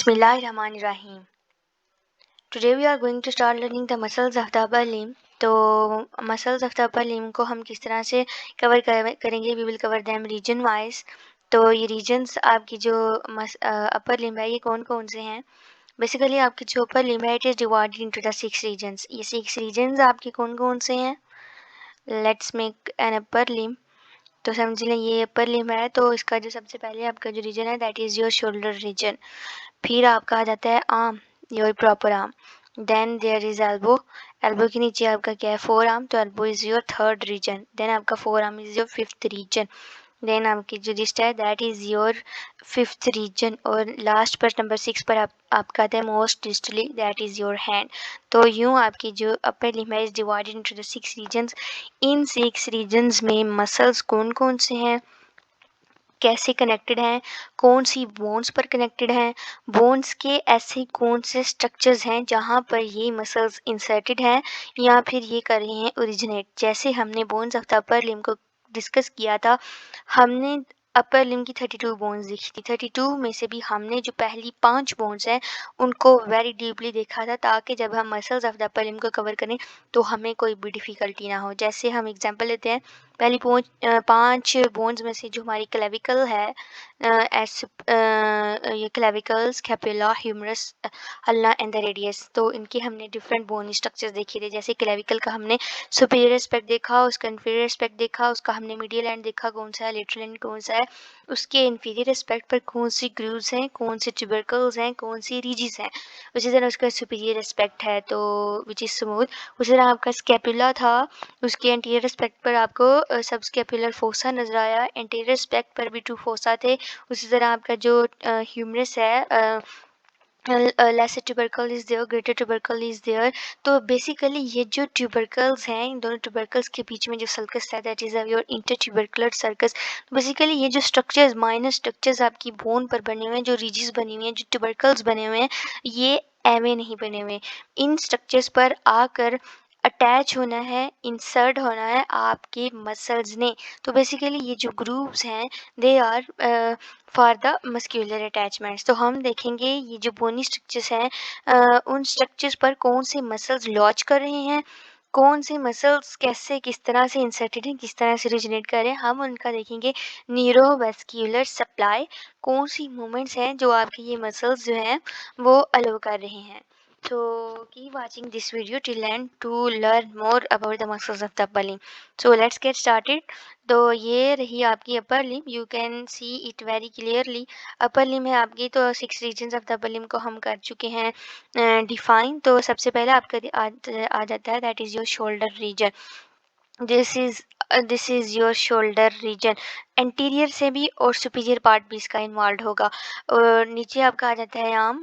Bismillahirrahmanirrahim. Today we are going to start learning the muscles of the upper limb. तो muscles of the upper limb को हम किस तरह से cover करेंगे, we will cover them region wise. तो ये रीजन्स आपकी जो अपर लिम्ब है ये कौन कौन से हैं. बेसिकली आपकी जो अपर लिम्ब है it is divided into the 6 regions. ये 6 रीजन्स आपके कौन कौन से हैं. Let's make an upper limb. तो समझ लें ये अपर लिम्ब है, तो इसका जो सबसे पहले आपका जो रीजन है that is your shoulder region. फिर आपका आ जाता है arm, your proper arm. Then there is elbow. Elbow के नीचे आपका क्या है, फोर आर्म. तो elbow is your third region. Then आपका forearm is your fifth region. Then आपकी जो रिस्ट है that is your fifth region. और लास्ट पर नंबर 6 पर आपका आता है most distally that is your hand. तो यूँ आपकी जो अपर लिम्ब है is divided into the 6 regions. इन 6 रीजन्स में मसल्स कौन कौन से हैं, कैसे कनेक्टेड हैं, कौन सी बोन्स पर कनेक्टेड हैं, बोन्स के ऐसे कौन से स्ट्रक्चर्स हैं जहाँ पर ये मसल्स इंसर्टेड हैं या फिर ये कर रहे हैं ओरिजिनेट. जैसे हमने bones of the upper limb को डिस्कस किया था, हमने अपर लिम्ब की 32 बोन्स देखी थी. 32 में से भी हमने जो पहली 5 बोन्स हैं उनको वेरी डीपली देखा था, ताकि जब हम muscles of the upper limb को कवर करें तो हमें कोई भी डिफ़िकल्टी ना हो. जैसे हम एग्जांपल लेते हैं, पहली 5 बोन्स में से जो हमारी क्लेविकल है, ये clavicle, scapula, humerus, ulna and the radius. तो इनके हमने डिफरेंट बोन स्ट्रक्चर्स देखे थे. जैसे क्लेविकल का हमने सुपीरियर एस्पेक्ट देखा, उसका इन्फीरियर एस्पेक्ट देखा, उसका हमने मीडियल एंड देखा कौन सा है, लेटरल एंड कौन सा है, उसके इन्फीरियर एस्पेक्ट पर कौन सी ग्रूव्स हैं, कौन से ट्यूबरकल्स हैं, कौन सी रीजिस हैं. उसी तरह उसका सुपीरियर एस्पेक्ट है तो विच इज़ स्मूथ. उसी तरह आपका स्कैपुला था, उसके एंटीरियर एस्पेक्ट पर आपको सब स्कैपुलर फोसा नजर आया, एंटीरियर एस्पेक्ट पर भी 2 फोसा थे. उसी तरह आपका जो ह्यूमरस है, lesser tubercle is there, greater tubercle is there. तो बेसिकली ये जो ट्यूबरकल्स हैं, इन दोनों ट्यूबरकल्स के बीच में जो सर्कस है that is your inter tubercular circus. Basically ये जो स्ट्रक्चर्स, माइनर स्ट्रक्चर्स आपकी बोन पर बने हुए हैं, जो रीजिस बनी हुई हैं, जो ट्यूबरकल्स बने हुए हैं, ये एवे नहीं बने हुए. इन स्ट्रक्चर्स पर आकर अटैच होना है, इंसर्ट होना है आपके मसल्स ने. तो बेसिकली ये जो ग्रूव्स हैं they are for the muscular attachments. तो हम देखेंगे ये जो बोनी स्ट्रक्चर्स हैं, उन स्ट्रक्चर्स पर कौन से मसल्स लॉन्च कर रहे हैं, कौन से मसल्स कैसे किस तरह से इंसर्टेड हैं, किस तरह से ओरिजिनेट कर रहे हैं, हम उनका देखेंगे. न्यूरोवेस्क्यूलर सप्लाई, कौन सी मूवमेंट्स हैं जो आपके ये मसल्स जो हैं वो अलो कर रहे हैं. So keep watching this video till end to learn more about the muscles of the upper limb. So let's get started. तो ये रही आपकी upper limb, you can see it very clearly. Upper limb है आपकी, तो 6 regions of the upper limb को हम कर चुके हैं डिफाइन. तो सबसे पहले आपका आ जाता है that is your shoulder reason. This is your shoulder reason. Anterior से भी और सुपीरियर पार्ट भी इसका इन्वॉल्व होगा. और नीचे आपका आ जाता है आर्म,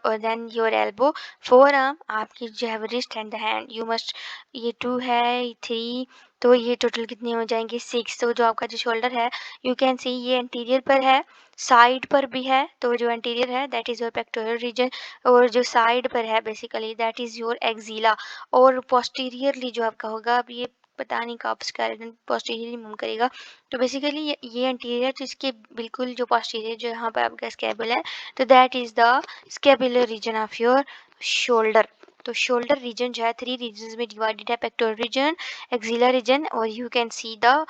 और then your elbow, forearm, आपकी जो है wrist and the hand. You must, ये 2 है, 3, तो ये टोटल कितने हो जाएंगे, 6. तो जो आपका जो शोल्डर है यू कैन सी ये एंटीरियर पर है, साइड पर भी है. तो जो एंटीरियर है that is your pectoral region, और जो साइड पर है basically that is your axilla. और पोस्टीरियरली जो आपका होगा, अब ये पता नहीं कब स्केलेटन पोस्टीरियरली मूव करेगा. तो बेसिकली ये एंटीरियर, तो इसके बिल्कुल जो पोस्टीरियर जो यहाँ पर आपका स्कैबल है, तो that is the scapular region of your shoulder. तो शोल्डर रीजन जो है 3 रीजन्स में डिवाइडेड है, पेक्टोरल रीजन, एक्सिला रीजन, और you can see the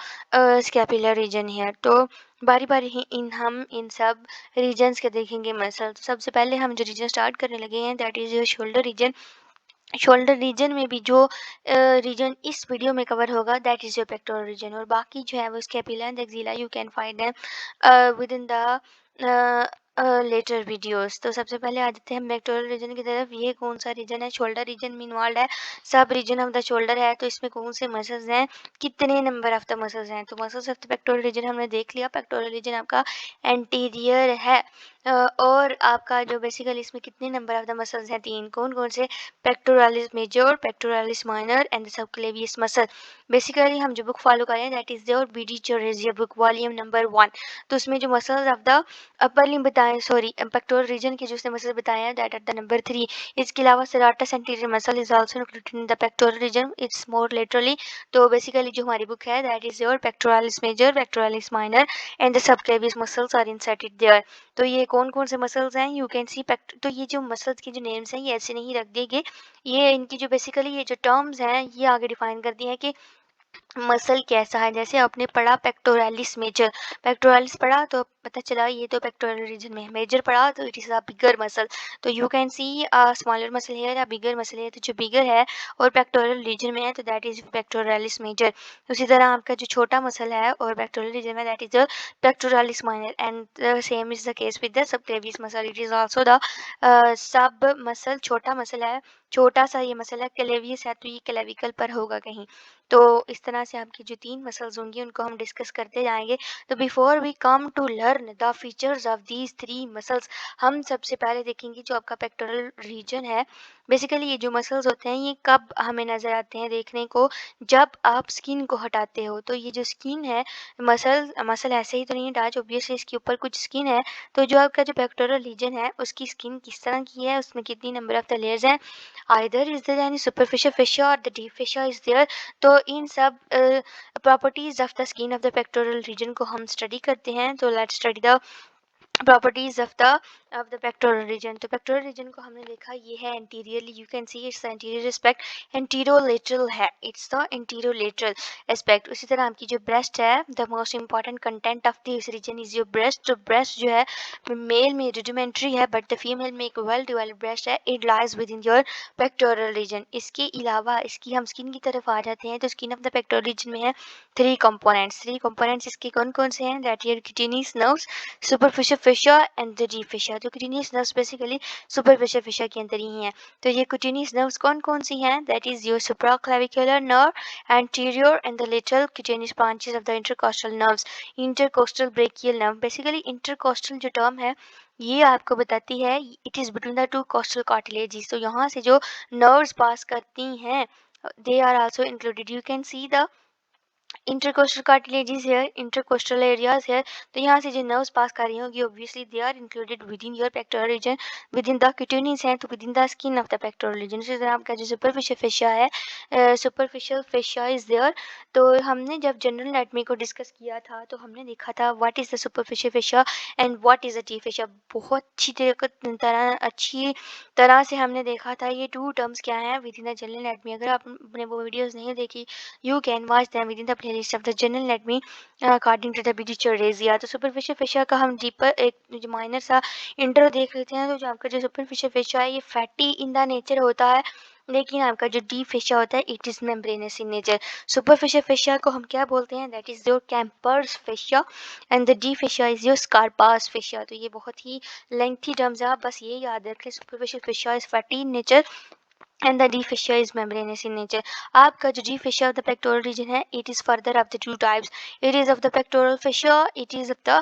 scapular region here. तो बारी बारी ही हम इन सब रीजन्स के देखेंगे मसल. तो सबसे पहले हम जो रीजन स्टार्ट करने लगे हैं that is your shoulder region. Shoulder region में भी जो रीजन इस वीडियो में कवर होगा that is your pectoral region, और बाकी जो है वो scapula and axilla you can find them within the later videos. तो सबसे पहले आ जाते हैं पेक्टोरल रीजन की तरफ. ये कौन सा रीजन है, शोल्डर रीजन में इन्वॉल्व है, सब रीजन ऑफ द शोल्डर है. तो इसमें कौन से मसल्स हैं, कितने नंबर ऑफ द मसल्स हैं. तो muscles of the pectoral reason हमने देख लिया. पेक्टोरल रीजन आपका एंटीरियर है, और आपका जो बेसिकली इसमें कितने नंबर ऑफ द मसल्स हैं, 3. कौन कौन से, pectoralis major, pectoralis minor and the subclavius muscle. Basically हम जो बुक फॉलो करें that is your BD Chaurasia book volume number 1. तो उसमें जो muscles of the upper limb बताएं, सॉरी पेक्टोरल रीजन के जो उसने मसल बताए हैं दैट आर द नंबर 3. इसके अलावा serratus anterior muscle is also included in the pectoral region, it's more laterally. तो बेसिकली जो हमारी बुक है that is your pectoralis major, pectoralis minor and the subclavius muscles are inserted there. तो ये कौन-कौन से मसल्स हैं, यू कैन सी पेक्ट तो ये जो मसल्स के जो नेम्स हैं ये ऐसे नहीं रख दिए गए, ये इनकी जो बेसिकली ये जो टर्म्स हैं ये आगे डिफाइन करती हैं कि मसल कैसा है। जैसे आपने पढ़ा पेक्टोरालिस मेजर, पेक्टोरालिस पढ़ा तो पता चला ये तो पेक्टोरल रीजन में है, मेजर पढ़ा तो it is a bigger muscle, तो you can see smaller muscle here या बिगर मसल हेयर, तो जो बिगर है और पेक्टोरल रीजन में है तो दैट इज पेक्टोरालिस मेजर। उसी तरह आपका जो छोटा मसल है और पेक्टोरल रीजन में that is the pectoralis minor, and same is the case with the subclavius muscle, it is also the sub muscle, छोटा मसल है, छोटा सा ये मसल है, क्लेवियस है तो ये क्लेविकल पर होगा कहीं। तो इस तरह से आपकी जो 3 मसल्स होंगी उनको हम डिस्कस करते जाएँगे। तो before we come to learn the features of these 3 muscles, हम सबसे पहले देखेंगे जो आपका पेक्टोरल रीजन है। बेसिकली ये जो मसल्स होते हैं ये कब हमें नज़र आते हैं देखने को, जब आप स्किन को हटाते हो। तो ये जो स्किन है, मसल मसल ऐसे ही तो नहीं अटैच, ऑब्वियसली इसके ऊपर कुछ स्किन है। तो जो आपका जो पेक्टोरल रीजन है उसकी स्किन किस तरह की है, उसमें कितनी नंबर ऑफ द लेयर्स हैं, either is there any superficial fascia और the deep fascia is there. तो इन सब properties of the skin of the pectoral region को हम स्टडी करते हैं। तो let's study the properties of the pectoral region. तो पेक्टोरल रीजन को हमने देखा ये है anteriorly, you can see its anterior aspect, anterolateral है, इट्स द एंटीरोलेटरल एस्पेक्ट। उसी तरह आपकी जो ब्रेस्ट है, the most important content of this region is your breast. तो ब्रेस्ट जो है मेल में रुडिमेंट्री है बट द फीमेल में एक वेल डेवलप्ड ब्रेस्ट है, it lies with in your pectoral reason. इसके अलावा इसकी हम स्किन की तरफ आ जाते हैं तो skin of the pectoral reason में है 3 कंपोनेंट्स इसके कौन कौन से हैं, that your cutaneous nerves, superficial fascia and the deep fascia। तो cutaneous nerves basically superficial fascia के अंदर ही हैं। तो ये क्यूटेनियस नर्व्स कौन कौन सी हैं, that is your supraclavicular nerve, anterior and the lateral cutaneous branches of the intercostal nerves, intercostal brachial nerve. Basically intercostal जो टर्म है ये आपको बताती है it is between the 2 costal cartilages. तो यहाँ से जो नर्व्स पास करती हैं they are also included, you can see the intercostal cartilages here, intercostal areas here. तो यहाँ से जो नर्व्स पास कर रही होंगी obviously they are included within your pectoral region, within the cutaneous है तो within the skin of the pectoral region. इसी तरह आपका जो सुपरफिशियल फेशिया है, सुपरफिशियल फेशिया इज देयर। तो हमने जब जनरल एनाटॉमी को डिस्कस किया था तो हमने देखा था what is the superficial fascia and what is the deep fascia. बहुत अच्छी तरह से हमने देखा था ये 2 टर्म्स क्या हैं with in the general anatomy. अगर आपने वो वीडियोस नहीं देखी, you can watch them within the playlist of the general anatomy according to the British Radius। तो सुपरफिशियल फेशिया का हम डीपर एक जो माइनर सा इंट्रो देख लेते हैं। तो जो आपका जो सुपरफिशियल फेशिया है ये फैटी इन द नेचर होता है, लेकिन आपका जो डीप फेशिया होता है it is membranous in nature. Superficial fascia को हम क्या बोलते हैं, that is your Camper's fascia and the deep fascia is your Scarpa's fascia. तो ये बहुत ही लेंथी टर्म्स है, आप बस ये याद रखें, superficial fascia is fatty in nature and the deep fascia is membranous in nature। आपका जो deep fascia of the pectoral region है it is further of the 2 types, it is of the pectoral fascia, it is of the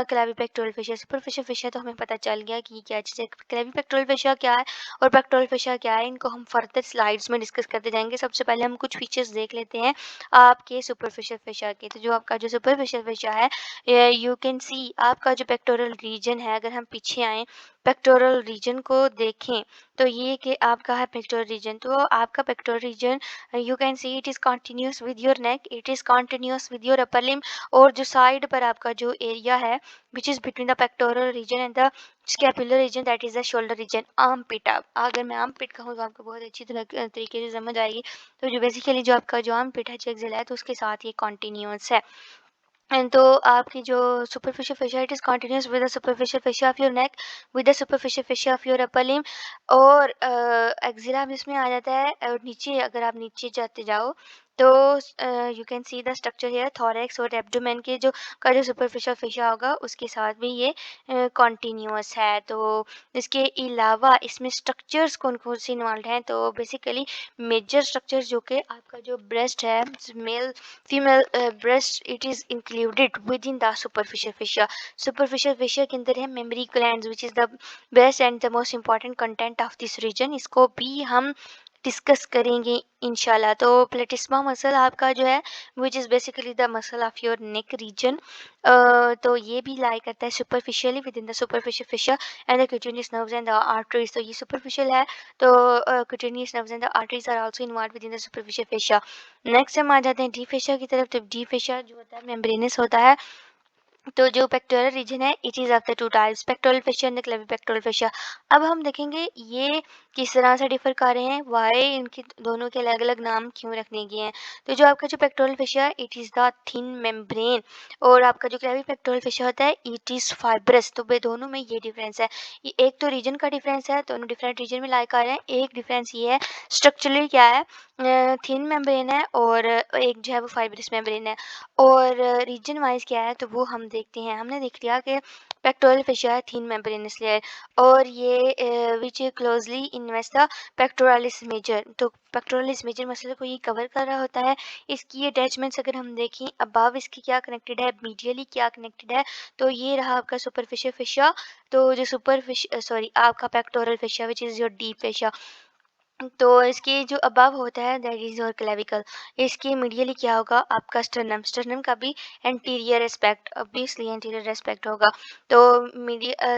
clavipectoral fascia। superficial fascia तो हमें पता चल गया कि क्या चीज़ है, clavipectoral fascia क्या है और pectoral fascia क्या है, इनको हम फर्दर स्लाइड्स में डिस्कस करते जाएंगे। सबसे पहले हम कुछ फीचर्स देख लेते हैं आपके superficial fascia के। तो जो आपका जो superficial fascia है, यू कैन सी आपका जो pectoral region है, अगर हम पीछे आएँ पेक्टोरल रीजन को देखें तो ये कि आपका है पेक्टोरल रीजन। तो आपका pectoral region you can see it is continuous with your neck, it is continuous with your upper limb, और जो साइड पर आपका जो एरिया है which is between the pectoral region and the scapular region that is the shoulder region, armpit. अगर मैं arm पिट कहूँ तो आपको बहुत अच्छी तरह तरीके से समझ आएगी। तो जो बेसिकली जो आपका जो आर्म पिट है, जो एक्सिल है, तो उसके साथ ये कॉन्टीन्यूस है। एंड तो आपकी जो superficial fascia it is continuous with the superficial fascia of your neck, with the superficial fascia of your upper limb, और एक्जिला भी इसमें आ जाता है। और नीचे अगर आप नीचे जाते जाओ तो you can see the structure here, thorax और एब्डोमेन के जो का जो सुपरफिशियल फेशिया होगा उसके साथ भी ये कॉन्टीन्यूस है। तो इसके अलावा इसमें स्ट्रक्चर्स कौन कौन से इन्वॉल्व हैं, तो बेसिकली मेजर स्ट्रक्चर जो कि आपका जो ब्रेस्ट है, male female breast, it is included within the superficial fascia. Superficial fascia के अंदर है memory glands which is the best and the most important content of this region. इसको भी हम डिस्कस करेंगे इंशाल्लाह। तो प्लेटिस्मा मसल आपका जो है which is basically the muscle of your neck region, तो ये भी लाई करता है superficially within the superficial fascia and the cutaneous nerves and the arteries. तो ये सुपरफिशियल है, तो cutaneous nerves and the arteries are also involve within the superficial fascia. Next हम आ जाते हैं डीप फेशिया की तरफ। तो डीप फेशिया जो होता है मेम्ब्रेनस होता है, तो जो पेक्टोरल रीजन है it is of the two types, pectoral fascia and clavipectoral fascia. अब हम देखेंगे ये किस तरह से डिफर कर रहे हैं, वाई इनके दोनों के अलग अलग नाम क्यों रखने गए हैं। तो जो आपका जो पेक्टोरल फेशिया है it is the thin membrane, और आपका जो क्लेवी पेक्टोरल फेशिया होता है इट इज़ फाइब्रस। तो वे दोनों में ये डिफरेंस है। एक तो रीजन का डिफरेंस है, दोनों डिफरेंट रीजन में लाइक आ रहे हैं। एक डिफरेंस ये है स्ट्रक्चरली क्या है, थिन मेम्ब्रेन है और एक जो है वो फाइब्रस मेम्ब्रेन है। और रीजन वाइज क्या है तो वो हम देखते हैं। हमने देख लिया कि पेक्टोरल फेशिया है थिन मेम्ब्रेनस लेयर, और ये which closely invest the pectoralis major. तो पेक्टोरालिस मेजर मसल को ये कवर कर रहा होता है। इसकी अटैचमेंट्स अगर हम देखें अबव इसकी क्या कनेक्टेड है, मीडियली क्या कनेक्टेड है, तो ये रहा आपका सुपरफिशियल फेशिया। तो जो सॉरी आपका pectoral fascia which is your deep fascia. तो इसके जो अबव होता है दैट इज़ योर क्लेविकल। इसके मीडियली क्या होगा आपका स्टर्नम। स्टर्नम का भी anterior aspect, obviously anterior aspect होगा। तो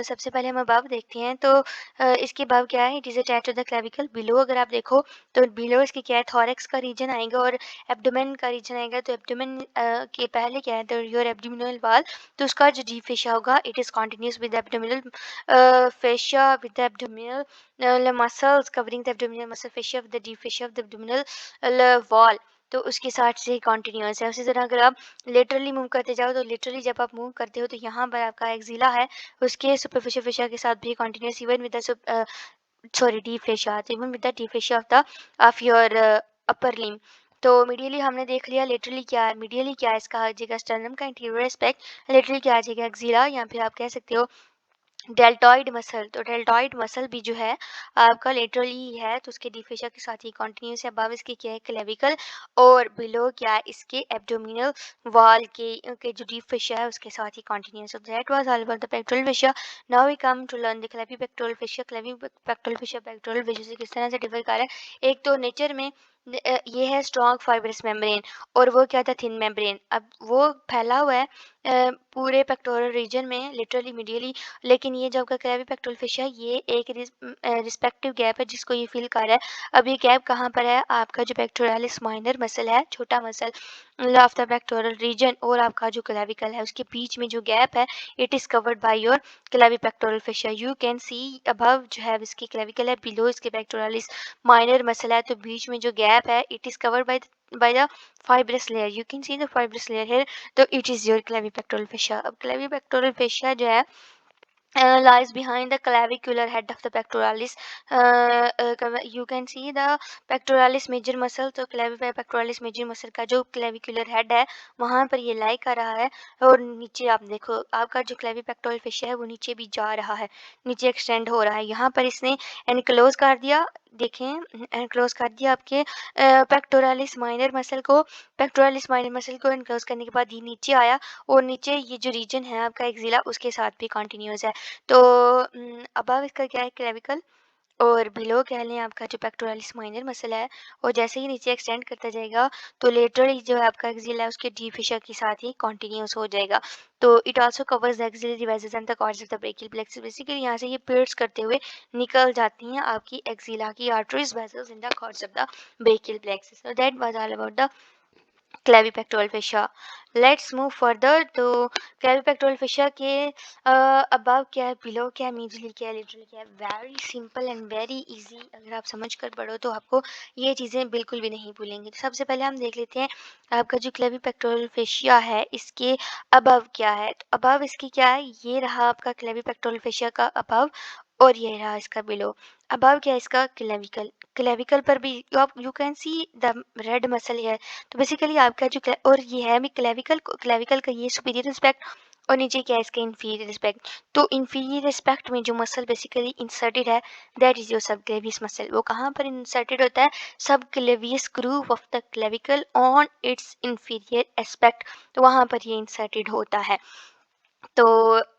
सबसे पहले हम अबव देखते हैं। तो इसके अबव क्या है, it is attach to the clavicle. Below अगर आप देखो तो बिलो इसके क्या है, थॉरैक्स का रीजन आएगा और एब्डोमेन का रीजन आएगा। तो एब्डोमेन के पहले क्या है, तो योर एब्डोमिनल वाल। तो उसका जो डीप फेशिया होगा it is continuous with abdominal fascia with abdominal muscles covering the abdominal muscle fascia of the deep fascia of the abdominal wall। तो उसके साथ से कॉन्टिन्यूस है। उसी तरह अगर आप लेटरली मूव करते जाओ तो लेटरली जब आप मूव करते हो तो यहाँ पर आपका एक्जिला है, उसके सुपरफिशियल फेशिया के साथ भी continuous even with the sorry deep fascia, even with the deep fascia of your upper limb. तो मीडियली हमने देख लिया लेटरली क्या है, मीडियली क्या है, इसका आ जाएगा स्टर्नम का इंटीरियर एस्पेक्ट, लेटरली क्या आ जाएगा एक्जिला, या फिर आप कह सकते हो डेल्टॉइड मसल। तो डेल्टॉइड मसल भी जो है आपका लेटरली है, तो उसके डिफेशिया के साथ ही कंटिन्यूस है। अबव इसके क्या है क्लेविकल, और बिलो क्या है इसके एब्डोमिनल वॉल के जो डिफेशिया है उसके साथ ही continuous. So that was all about the pectoral fascia. Now we come to learn the clavipectoral fascia. Clavipectoral fascia pectoral fascia से किस तरह से डिफर कर रहा है। एक तो नेचर में ये है स्ट्रॉन्ग फाइब्रस मेम्ब्रेन, और वो क्या था थिन मेम्ब्रेन। अब वो फैला हुआ है पूरे पेक्टोरल रीजन में लिटरली मीडियली, लेकिन ये जो आपका क्लेवी पेक्टोरल फेशिया ये एक रिस्पेक्टिव गैप है जिसको ये फील कर रहा है। अब ये गैप कहाँ पर है, आपका जो पेक्टोरालिस माइनर मसल है, छोटा muscle of the pectoral region, और आपका जो क्लेविकल है उसके बीच में जो गैप है it is covered by your clavipectoral fascia. You can see above जो है इसकी क्लेविकल है, बिलो इसके पेक्टोरालिस माइनर मसल है, तो बीच में जो गैप है it is covered by the fibrous layer। You can see the fibrous layer here। तो it is your clavipectoral fascia। अब clavipectoral fascia जो है lies behind the clavicular head of the pectoralis। You can see the pectoralis major muscle। तो pectoralis major muscle का जो clavicular head है वहाँ पर ये लाई कर रहा है, और नीचे आप देखो आपका जो clavipectoral fascia है वो नीचे भी जा रहा है, नीचे एक्सटेंड हो रहा है। यहाँ पर इसने एनक्लोज कर दिया, देखें एनक्लोज कर दिया आपके पेक्टोरालिस माइनर मसल को। पेक्टोरालिस माइनर मसल को एनक्लोज करने के बाद ये नीचे आया, और नीचे ये जो रीजन है आपका एक्जिला उसके साथ भी कंटिन्यूस है। तो अबव इसका क्या है क्लेविकल, और बिलो कह लें आपका जो पेक्टोरालिस माइनर मसल है, और जैसे ही नीचे एक्सटेंड करता जाएगा तो लेटरली जो है आपका एक्जिला है उसके डीप फिशर के साथ ही कंटिन्यूस हो जाएगा। तो it also covers the axillary vessels and the cords of the brachial plexus. Basically यहाँ से ये पियर्स करते हुए निकल जाती हैं आपकी एक्जिला की arteries vessels in the cords of the brachial plexus. So that was all about the clavipectoral fascia. Let's move further. तो क्लेविपेक्टोरल फेशिया के अबव क्या है, बिलो क्या है, मीडियली क्या है, लिटरली क्या है, very simple and very easy. अगर आप समझ कर पढ़ो तो आपको ये चीज़ें बिल्कुल भी नहीं भूलेंगी। तो सबसे पहले हम देख लेते हैं आपका जो क्लेविपेक्टोरल फेशिया है इसके अबव क्या है। तो अबव इसकी क्या है, ये रहा आपका क्लेविपेक्टोरल फेशिया का अबव, और ये रहा इसका बिलो। अबव क्या है इसका क्लेविकल। क्लेविकल पर भी आप you can see the red muscle है। तो बेसिकली आपका जो और ये है भी क्लेविकल का ये सुपीरियर रिस्पेक्ट, और नीचे क्या है इसका इंफीरियर रिस्पेक्ट। तो इंफीरियर रिस्पेक्ट में जो मसल बेसिकली इंसर्टेड है that is your subclavius muscle. वो कहाँ पर इंसर्टेड होता है, subclavius groove of the clavicle on it's inferior aspect. तो वहाँ पर ये इंसर्टेड होता है। तो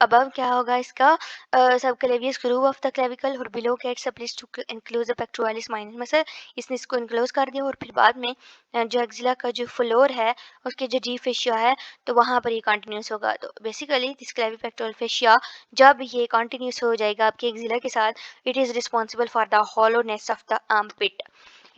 अबव क्या होगा इसका subclavius groove of the clavicle, और below gets place to include the pectoralis minor muscle. इसने इसको इंक्लोज कर दिया, और फिर बाद में जो एक्जिला का जो फ्लोर है उसके जो डी फेशिया है तो वहाँ पर ये कंटिन्यूस होगा। तो बेसिकली दिस क्लेविपेक्टोरल फेशिया जब ये कंटिन्यूस हो जाएगा आपके एक्जिला के साथ, it is responsible for the hollowness of the armpit.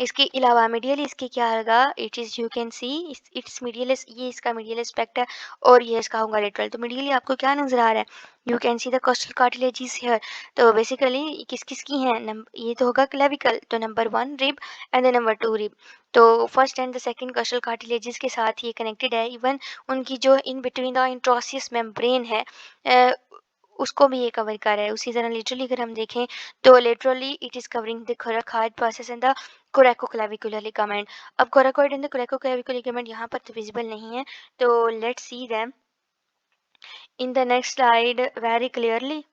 इसके अलावा मीडियली इसके क्या होगा, it is you can see its medialis, ये इसका मीडियल एस्पेक्ट है और ये इसका होगा लेटरल। तो मीडियली आपको क्या नज़र आ रहा है, you can see the costal cartilages here. तो बेसिकली किस किस की हैं, ये तो होगा क्लेविकल, तो number 1 rib and the number 2 rib. तो first and the second costal cartilages के साथ ये कनेक्टेड है। इवन उनकी जो in between the interosseous membrane है उसको भी ये कवर कर रहा है। उसी तरह लिटरली अगर हम देखें तो literally it is covering the coracoid process and the coracoclavicular ligament. अब coracoid and the coracoclavicular ligament यहाँ पर तो विजिबल नहीं है, तो let's see them in the next slide very clearly.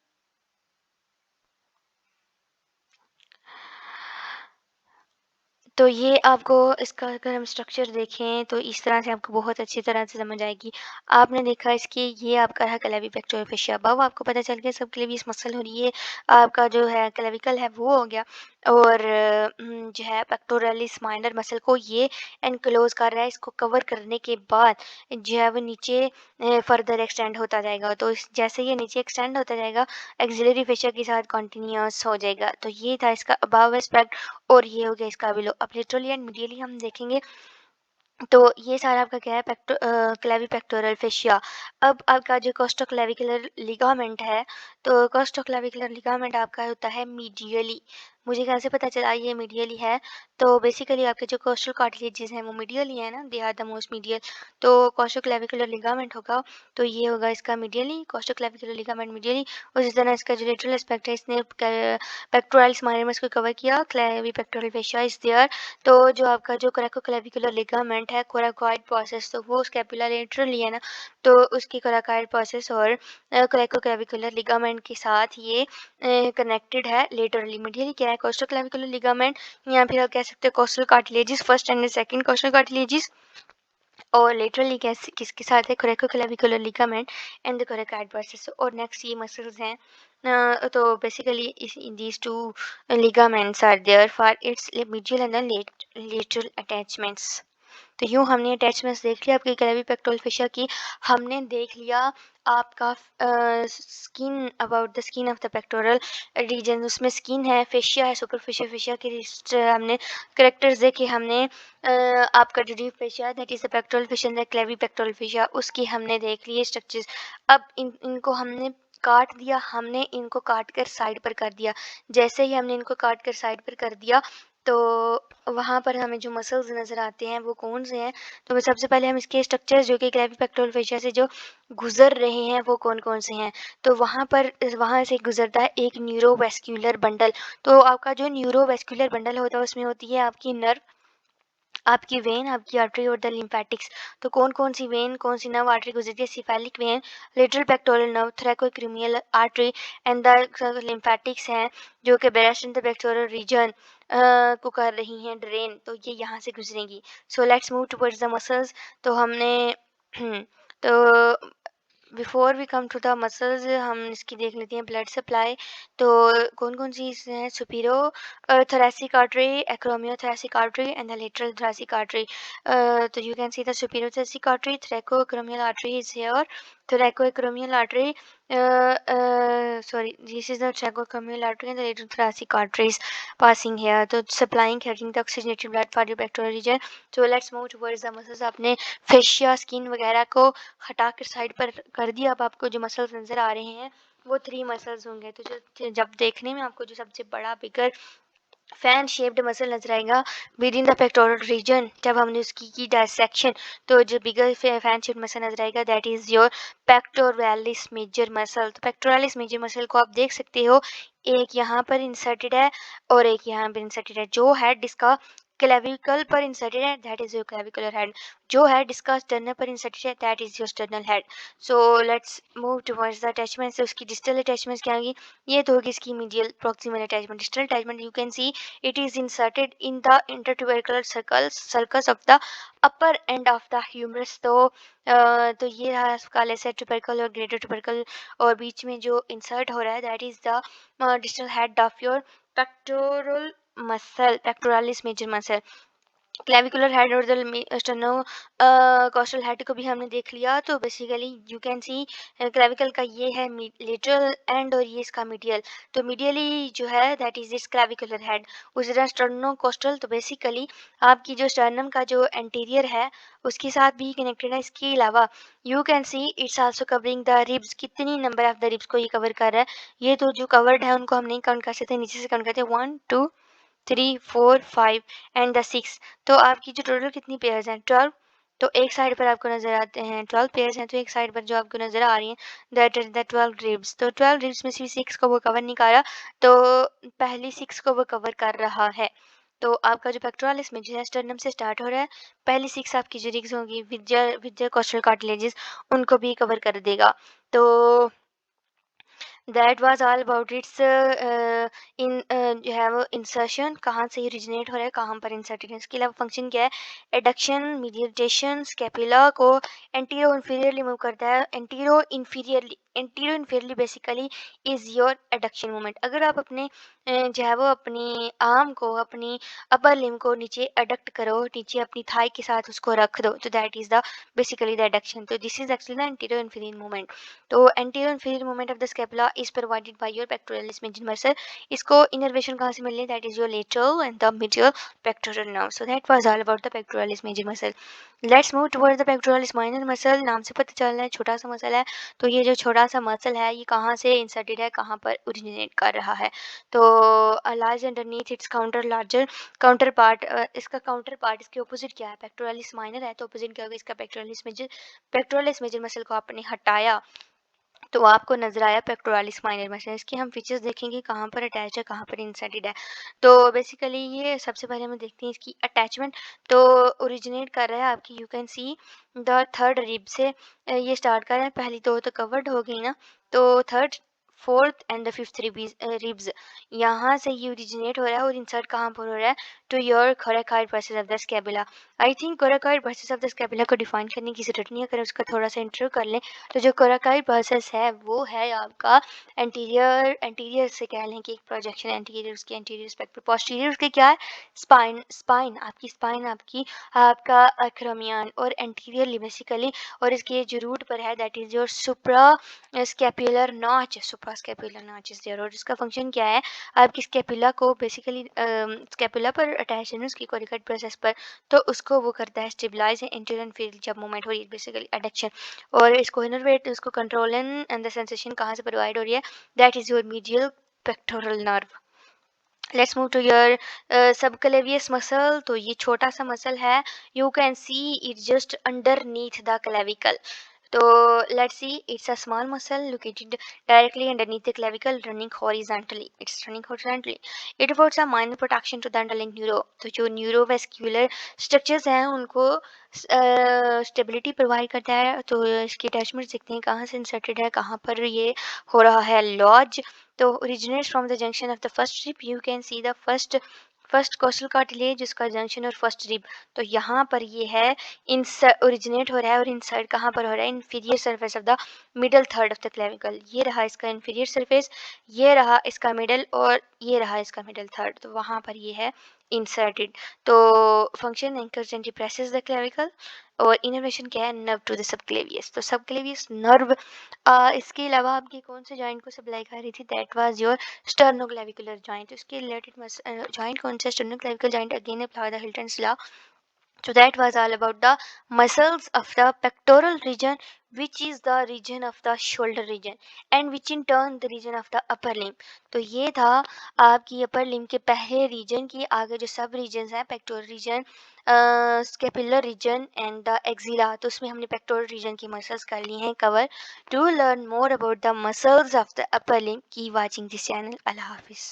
तो ये आपको इसका अगर हम स्ट्रक्चर देखें तो इस तरह से आपको बहुत अच्छी तरह से समझ आएगी। आपने देखा इसकी ये आपका है क्लेविपेक्टोरल फेशिया, अब आपको पता चल गया सब क्लेवियस मसल हो रही है, आपका जो है क्लेविकल है वो हो गया और जो है पेक्टोरलिस माइनर मसल को ये एनक्लोज कर रहा है। इसको कवर करने के बाद जो है वो नीचे फर्दर एक्सटेंड होता जाएगा। तो जैसे ये नीचे एक्सटेंड होता जाएगा एक्सिलरी फेशिया के साथ कंटिन्यूअस हो जाएगा। तो ये था इसका अबव एस्पेक्ट और ये हो गया इसका बिलो। अब लिटरली एंड मीडियली हम देखेंगे तो ये सारा आपका क्या है क्लेविपेक्टोरल फेशिया। अब आपका जो कोस्टोक्लेविकुलर लिगामेंट है, तो कोस्टोक्लेविकुलर लिगामेंट आपका होता है मीडियली। मुझे कैसे पता चला ये मीडियली है, तो बेसिकली आपके जो कोस्टल कार्टिलेजेस हैं वो मीडियली है ना, they are the most medial. तो कोस्टोक्लेविकुलर लिगामेंट होगा तो ये होगा इसका मीडियली, कोस्टोक्लेविकुलर लिगामेंट मीडियली। उसी तरह इसका जो लेटरल एस्पेक्ट है इसने पेक्टोरल्स माइनर को कवर किया, क्लेविपेक्टोरल फेशिया इज देयर। तो जो आपका जो कोरैकोक्लेविकुलर लिगामेंट है कोराकोइड प्रोसेस, तो वो स्कैपुला लेटरली है ना, तो उसकी कोराकोइड प्रोसेस और कोरैकोक्लेविकुलर लिगामेंट के साथ ये कनेक्टेड है लेटरली। मीडियली क्या है कोस्टोक्लेविकुलर लिगामेंट या फिर आप कह सकते हैं costal cartilages, first and second costal cartilages, और लेटरली कैसे किसके साथ है coracoclavicular ligament and the coracoid process. और नेक्स्ट ये मसल्स हैं तो बेसिकली इस these two ligaments are there for its medial and the lateral attachments। तो यूँ हमने अटैचमेंट्स देख लिया आपकी क्लेविपेक्टोरल फेशिया की, हमने देख लिया आपका skin, about the skin of the pectoral reason, उसमें स्किन है, फेशिया है, सुपरफिशियल फेशिया के हमने करेक्टर्स देखे, हमने आपका जो deep fascia that is the pectoral fascia the clavipectoral fascia उसकी हमने देख लिए स्ट्रक्चर्स। अब इनको हमने काट दिया, हमने इनको काट कर साइड पर कर दिया। जैसे ही हमने इनको काट कर साइड पर कर दिया तो वहाँ पर हमें जो मसल्स नज़र आते हैं वो कौन से हैं, तो सबसे पहले हम इसके स्ट्रक्चर्स जो कि क्लेविपेक्टोरल फेशिया से जो गुजर रहे हैं वो कौन कौन से हैं। तो वहाँ से गुजरता है एक न्यूरोवेस्क्यूलर बंडल। तो आपका जो न्यूरोवेस्क्यूलर बंडल होता है उसमें होती है आपकी नर्व, आपकी वेन, आपकी आर्टरी और द लिम्फेटिक्स। तो कौन कौन सी वेन, कौन सी नर्व आर्टरी गुजरती है, cephalic vein, lateral pectoral nerve, thoracoacromial artery and the lymphatics हैं जो कि breast and the pectoral region को कर रही हैं ड्रेन, तो ये यहाँ से गुजरेंगी। So let's move towards the muscles. तो हमने तो before we come to the muscles हम इसकी देख लेते हैं ब्लड सप्लाई। तो कौन कौन सी हैं, सुपीरो thoracic artery, acromiothoracic artery and the lateral thoracic artery। तो you can see the superior thoracic artery, thoracoacromial artery is here, thoracoacromial artery sorry, this is the thoracoacromial artery and the lateral thoracic arteries passing here, तो supplying carrying the oxygenated blood for the pectoral region। so let's move towards the muscles। आपने fascia skin वगैरह को हटा कर side पर कर दिया। अब आपको जो मसल्स नज़र आ रहे हैं वो 3 मसल्स होंगे। तो जो जब देखने में आपको जो सबसे बड़ा बिगर फैन शेप्ड मसल नजर आएगा with in the pectoral reason, जब हमने उसकी की डायसेक्शन तो जो बिगर फैन शेप्ड मसल नजर आएगा that is your pectoralis major muscle. तो पेक्टोरलिस मेजर मसल को आप देख सकते हो, एक यहाँ पर इंसर्टेड है और एक यहाँ पर इंसर्टेड है। जो हेड इसका क्लेविकल पर इंसर्टेड है that is your clavicular head, जो हेड इसका स्टर्नल पर इंसर्टेड है that is your sternal head. So let's move towards the attachment. से उसकी डिस्टल अटैचमेंट्स क्या होगी, ये तो होगी इसकी medial proximal attachment. Distal attachment you can C it is inserted in the intertubercular sulcus of the upper end of the humerus। तो ये रहा इसका लेसर ट्यूबरकल और ग्रेटर ट्यूबरकल, और बीच में जो इंसर्ट हो रहा है that is the distal head of your pectoral muscle, pectoralis major muscle. Clavicular head और स्टर्नो कॉस्टल हेड को भी हमने देख लिया। तो basically you can see clavicle का ये है लेटरल एंड और ये इसका मीडियल। तो मीडियली जो है दैट इज इस क्लेविकुलर हेड। उसी तरह स्टर्नो कॉस्टल तो बेसिकली आपकी जो स्टर्नम का जो एंटीरियर है उसके साथ भी कनेक्टेड है। इसके अलावा you can see it's also covering the ribs. कितनी नंबर ऑफ द रिब्स को ये कवर कर रहा है। ये तो जो कवर्ड है उनको हम नहीं काउंट कर सकते, नीचे से काउंट करते हैं 1 2 3 4 5 एंड द 6। तो आपकी जो टोटल कितनी पेयर्स हैं 12। तो एक साइड पर आपको नजर आते हैं 12 पेयर्स हैं, तो एक साइड पर जो आपको नजर आ रही हैं दैट इज द 12 रिब्स। तो 12 रिब्स में से 6 को वो कवर नहीं कर रहा, तो पहली 6 को वो कवर कर रहा है। तो आपका जो पेक्टोरलिस में जो है स्टर्नम से स्टार्ट हो रहा है, पहली 6 आपकी जो रिब्स होंगी विद कोस्टल कार्टिलेजेस उनको भी कवर कर देगा। तो that was all about it's in जो है वो इंसर्शन कहाँ से ओरिजिनेट हो रहा है, कहाँ पर इंसर्टेड है। इसके अलावा फंक्शन क्या है, एडक्शन मीडिएशन स्कैपुला को एंटीरो इंफीरियरली मूव करता है। Antero inferiorly basically is your adduction movement. अगर आप अपने जो है वो अपनी आर्म को अपनी अपर लिम को नीचे एडक्ट करो, नीचे अपनी थाई के साथ उसको रख दो, तो that is the basically the adduction. तो this is actually the anteroinferior movement. तो anterior inferior movement of the scapula is provided by your pectoralis major muscle. इसको इनर्वेशन कहाँ से मिल रही है, that is your lateral and the medial pectoral nerve. So that was all about the pectoralis major muscle. Let's move towards the pectoralis minor muscle. नाम से पता चल रहा है छोटा सा मसल है। तो ये जो छोटा सा मसल है ये कहाँ से इंसर्टेड है, कहाँ पर ओरिजिनेट कर रहा है। तो large underneath it's counter larger counter part. इसका काउंटर पार्ट इसके ऑपोजिट क्या है, पेक्टोरलिस माइनर है तो ऑपोजिट क्या होगा इसका पेक्टोरलिस मेजर मसल को आपने हटाया तो आपको नजर आया पेक्टोरलिस माइनर मसल। इसके हम फीचर्स देखेंगे कहाँ पर अटैच है, कहाँ पर इंसर्टेड है। तो बेसिकली ये सबसे पहले हम देखते हैं इसकी अटैचमेंट। तो ओरिजिनेट कर रहा है आपकी you can see the third rib से ये स्टार्ट कर रहा है। पहली दो तो कवर्ड हो गई ना, तो third fourth and the fifth ribs यहाँ से ये ओरिजिनेट हो रहा है और इंसर्ट कहाँ पर हो रहा है, to your coracoid process of the scapula. I think coracoid process of the scapula को डिफाइन करने की जरूरत नहीं है, अगर उसका थोड़ा सा इंटरव्यू कर लें। तो जो कोराकाइड प्रोसेस है वो है आपका एंटीरियर से कह लें कि एक प्रोजेक्शन एंटीरियर, उसके एंटीरियर रिस्पेक्ट पर पोस्टीरियर उसके क्या है, स्पाइन आपकी आपका एक्रोमियन और एंटीरियरली बेसिकली। और इसके जो रूट पर है that is your suprascapular notch is there. और इसका फंक्शन क्या है, आपकी स्कैपुला को बेसिकली स्कैपुला पर अटैच है उसकी कोरिकाइड प्रोसेस पर, तो उसको वो करता है स्टेबलाइज एंटीरियर फील्ड जब मूवमेंट हो रही है बेसिकली एडक्शन। और इसको इनर्वेट इसको कंट्रोल एंड द सेंसेशन कहाँ से प्रोवाइड हो रही है, that is your medial pectoral nerve. Let's move to your subclavius muscle. तो ये छोटा सा मसल है, you can see it just underneath the clavicle. तो let's see, it's a small muscle located directly underneath the clavicle, running horizontally. It's running horizontally. It affords a minor protection to the underlying neuro. तो जो न्यूरोवेस्क्यूलर structures हैं उनको stability provide करता है। तो इसकी attachment देखते हैं कहाँ से इंसर्टेड है, कहाँ पर ये हो रहा है लॉज। तो originates from the junction of the first rib. You can see the first costal cartilage जिसका जंक्शन और फर्स्ट रिब। तो यहाँ पर ये है ओरिजिनेट हो रहा है और इंसर्ट कहाँ पर हो रहा है, inferior surface of the middle third of the clavicle. ये रहा इसका इंफीरियर सरफेस, ये रहा इसका मिडल और ये रहा इसका मिडल थर्ड। तो वहाँ पर ये है इंसर्टेड। तो function anchors and depresses the clavicle. और इनर्वेशन क्या है, नर्व टू द सबक्लेवियस। तो सबक्लेवियस नर्व इसके अलावा आपकी कौन से जॉइंट को सप्लाई कर रही थी, that was your sternoclavicular joint. इसके रिलेटेड जॉइंट कौन सा, sternoclavicular joint. Again apply the Hilton's law. So that was all about the muscles of the pectoral region, which is the region of the shoulder region, and which in turn the region of the upper limb. तो ये था आपकी upper limb के पहले reason की। आगे जो सब रीजन है, pectoral region, scapular region and the axilla, तो उसमें हमने पेक्टोरल रीजन की मसल्स कर ली हैं cover. To learn more about the muscles of the upper limb, keep watching this channel. अल्लाह हाफिज़।